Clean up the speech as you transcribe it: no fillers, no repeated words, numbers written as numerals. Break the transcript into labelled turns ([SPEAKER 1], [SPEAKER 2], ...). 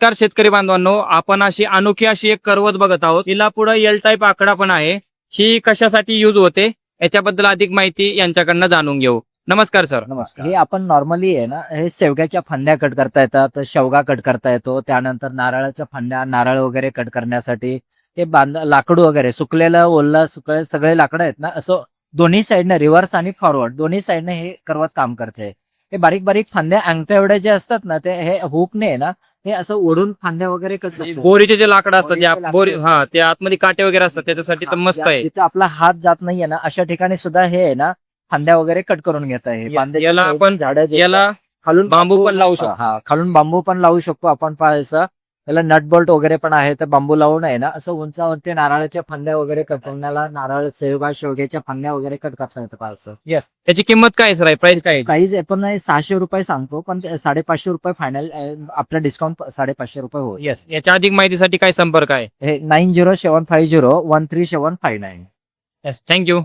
[SPEAKER 1] नमस्कार शेतकरी बांधवांनो, आपण अशी अनोखी अशी एक करवत बघत आहोत. हिला पुढे एल टाईप आकडा पण आहे. ही कशासाठी यूज होते याच्याबद्दल अधिक माहिती यांच्याकडनं जाणून घेऊ. नमस्कार सर.
[SPEAKER 2] नमस्कार. हे आपण नॉर्मली आहे ना, हे शेवग्याच्या फांद्या कट करता येतात, शेवगा कट करता येतो, त्यानंतर नारळाच्या फांद्या, नारळ वगैरे कट करण्यासाठी हे लाकूड वगैरे सुकलेलं ओलं सगळे लाकडं आहेत ना, असं दोन्ही साईडने रिव्हर्स आणि फॉरवर्ड दोन्ही साईडने हे करवत काम करते. हे बारीक बारीक फांद्या अंगठ्या एवढ्या जे असतात ना, ते हे हुकने आहे ना, हे असं ओढून फांद्या वगैरे कट करतात.
[SPEAKER 1] बोरीचे जे लाकडं असतात
[SPEAKER 2] बोरीचे
[SPEAKER 1] बोरी
[SPEAKER 2] लाकडं
[SPEAKER 1] हा ते आतमध्ये काटे वगैरे असतात त्याच्यासाठी तर मस्त आहे.
[SPEAKER 2] जिथे आपला हात जात नाहीये ना, अशा ठिकाणी सुद्धा हे आहे ना, फांद्या वगैरे कट करून घेत आहे.
[SPEAKER 1] याला आपण
[SPEAKER 2] झाडं
[SPEAKER 1] याला
[SPEAKER 2] खालून
[SPEAKER 1] बांबू पण लावू शकतो.
[SPEAKER 2] हा, खालून बांबू पण लावू शकतो आपण पाहायचं. त्याला नट बोल्ट वगैरे पण आहे, तर बांबू लावून आहे ना, असं उंचावरती नारळाच्या फांद्या वगैरे कट करण्याला नारळ शेवग्याच्या फांद्या वगैरे कट करता येतं पाहायचं.
[SPEAKER 1] याची किंमत काय सर आहे? प्राइस काय आहे?
[SPEAKER 2] प्राइस आपण 600 रुपये सांगतो, पण 550 रुपये फायनल आपलं डिस्काउंट 550 रुपये होईल.
[SPEAKER 1] येस. याच्या अधिक माहितीसाठी काय संपर्क आहे?
[SPEAKER 2] हे 9075013759.
[SPEAKER 1] येस. थँक्यू.